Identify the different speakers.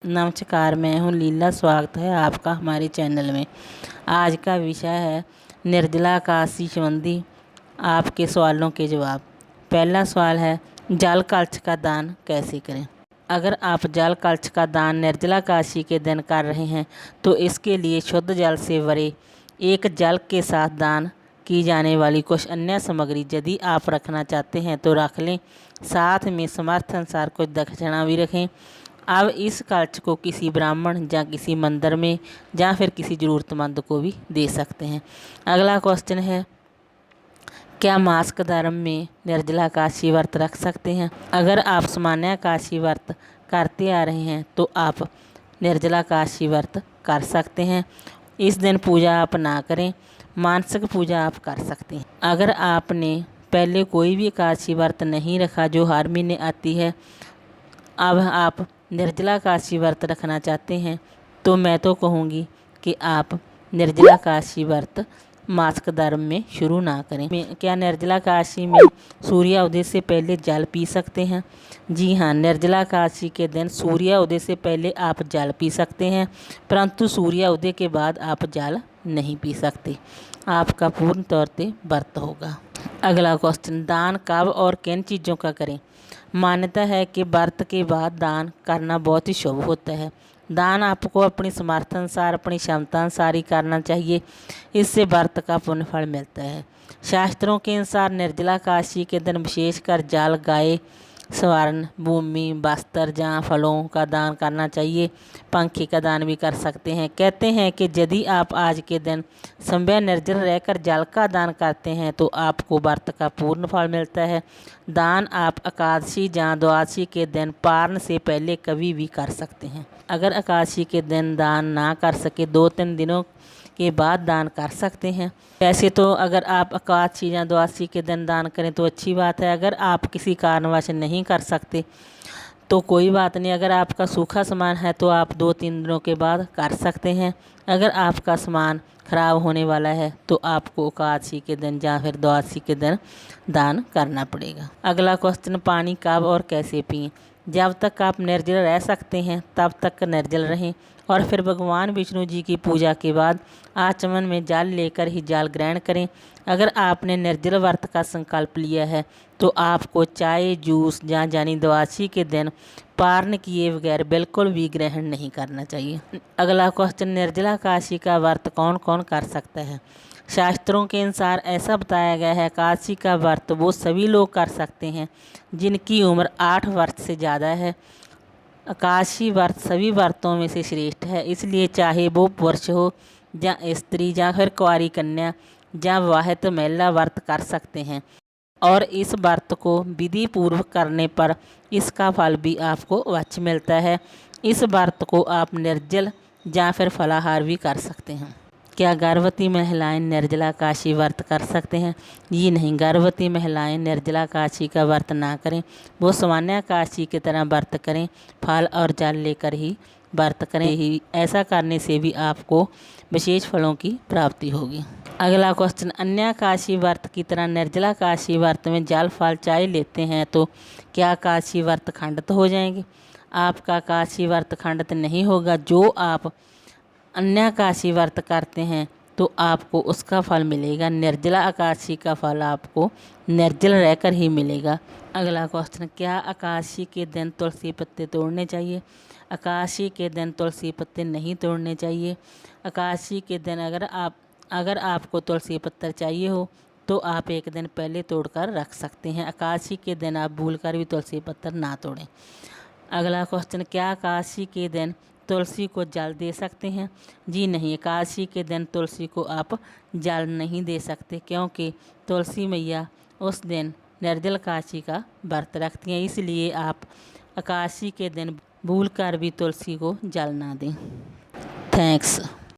Speaker 1: नमस्कार, मैं हूँ लीला। स्वागत है आपका हमारे चैनल में। आज का विषय है निर्जला एकादशी संबंधी आपके सवालों के जवाब। पहला सवाल है, जल कलश का दान कैसे करें। अगर आप जल कलश का दान निर्जला एकादशी के दिन कर रहे हैं तो इसके लिए शुद्ध जल से भरे एक जल के साथ दान की जाने वाली कुछ अन्य सामग्री यदि आप रखना चाहते हैं तो रख लें। साथ में समर्थ अनुसार कुछ दक्षिणा भी रखें। अब इस कलश को किसी ब्राह्मण या किसी मंदिर में या फिर किसी ज़रूरतमंद को भी दे सकते हैं। अगला क्वेश्चन है, क्या मासिक धर्म में निर्जला एकादशी व्रत रख सकते हैं। अगर आप सामान्य एकादशी व्रत करते आ रहे हैं तो आप निर्जला एकादशी व्रत कर सकते हैं। इस दिन पूजा आप ना करें, मानसिक पूजा आप कर सकते हैं। अगर आपने पहले कोई भी एकादशी व्रत नहीं रखा जो हर महीने आती है, अब आप निर्जला एकादशी व्रत रखना चाहते हैं तो मैं तो कहूँगी कि आप निर्जला एकादशी व्रत मासिक धर्म में शुरू ना करें। क्या निर्जला एकादशी में सूर्योदय से पहले जल पी सकते हैं। जी हाँ, निर्जला एकादशी के दिन सूर्योदय से पहले आप जल पी सकते हैं, परंतु सूर्योदय के बाद आप जल नहीं पी सकते। आपका पूर्ण तौर पर व्रत होगा। अगला क्वेश्चन, दान कब और किन चीज़ों का करें। मान्यता है कि व्रत के बाद दान करना बहुत ही शुभ होता है। दान आपको अपनी समर्थ अनुसार, अपनी क्षमता अनुसार ही करना चाहिए। इससे व्रत का पुण्य फल मिलता है। शास्त्रों के अनुसार निर्जला एकादशी के दिन विशेषकर जल, गाय, स्वर्ण, भूमि, वस्त्र या फलों का दान करना चाहिए। पंखे का दान भी कर सकते हैं। कहते हैं कि यदि आप आज के दिन संभव निर्जल रहकर जल का दान करते हैं तो आपको व्रत का पूर्ण फल मिलता है। दान आप एकादशी या द्वादशी के दिन पारण से पहले कभी भी कर सकते हैं। अगर एकादशी के दिन दान ना कर सके 2-3 दिनों के बाद दान कर सकते हैं। वैसे तो अगर आप एकादशी या द्वादशी के दिन दान करें तो अच्छी बात है। अगर आप किसी कारणवश नहीं कर सकते तो कोई बात नहीं। अगर आपका सूखा सामान है तो आप 2-3 दिनों के बाद कर सकते हैं। अगर आपका सामान खराब होने वाला है तो आपको एकादशी के दिन या फिर द्वादशी के दिन दान करना पड़ेगा। अगला क्वेश्चन, पानी कब और कैसे पिएं। जब तक आप निर्जल रह सकते हैं तब तक निर्जल रहें और फिर भगवान विष्णु जी की पूजा के बाद आचमन में जल लेकर ही जल ग्रहण करें। अगर आपने निर्जल व्रत का संकल्प लिया है तो आपको चाय, जूस या यानी द्वादशी के दिन पारण किए बगैर बिल्कुल भी ग्रहण नहीं करना चाहिए। अगला क्वेश्चन, निर्जला एकादशी का व्रत कौन कौन कर सकता है। शास्त्रों के अनुसार ऐसा बताया गया है, एकादशी का व्रत वो सभी लोग कर सकते हैं जिनकी उम्र 8 वर्ष से ज़्यादा है। एकादशी व्रत सभी व्रतों में से श्रेष्ठ है, इसलिए चाहे वो पुरुष हो या स्त्री या फिर कुंवारी कन्या या विवाहित महिला व्रत कर सकते हैं और इस व्रत को विधि पूर्वक करने पर इसका फल भी आपको अवश्य मिलता है। इस व्रत को आप निर्जल या फिर फलाहार भी कर सकते हैं। क्या गर्भवती महिलाएं निर्जला एकादशी व्रत कर सकते हैं। जी नहीं, गर्भवती महिलाएं निर्जला एकादशी का व्रत ना करें, वो सामान्य एकादशी की तरह व्रत करें। फल और जल लेकर ही व्रत करें। ऐसा करने से भी आपको विशेष फलों की प्राप्ति होगी। अगला क्वेश्चन, अन्य एकादशी व्रत की तरह निर्जला एकादशी व्रत में जल, फल, चाय लेते हैं तो क्या एकादशी व्रत खंडित हो जाएंगे। आपका एकादशी व्रत खंडित नहीं होगा। जो आप अन्य एकादशी व्रत करते हैं तो आपको उसका फल मिलेगा। निर्जला एकादशी का फल आपको निर्जल रहकर ही मिलेगा। अगला क्वेश्चन, क्या एकादशी के दिन तुलसी पत्ते तोड़ने चाहिए। एकादशी के दिन तुलसी पत्ते नहीं तोड़ने चाहिए। एकादशी के दिन अगर आपको तुलसी पत्तर चाहिए हो तो आप एक दिन पहले तोड़कर रख सकते हैं। एकादशी के दिन आप भूलकर भी तुलसी पत्तर ना तोड़ें। अगला क्वेश्चन, क्या एकादशी के दिन तुलसी को जल दे सकते हैं। जी नहीं, एकादशी के दिन तुलसी को आप जल नहीं दे सकते क्योंकि तुलसी मैया उस दिन निर्जल एकादशी का व्रत रखती हैं, इसलिए आप एकादशी के दिन भूलकर भी तुलसी को जल ना दें। थैंक्स।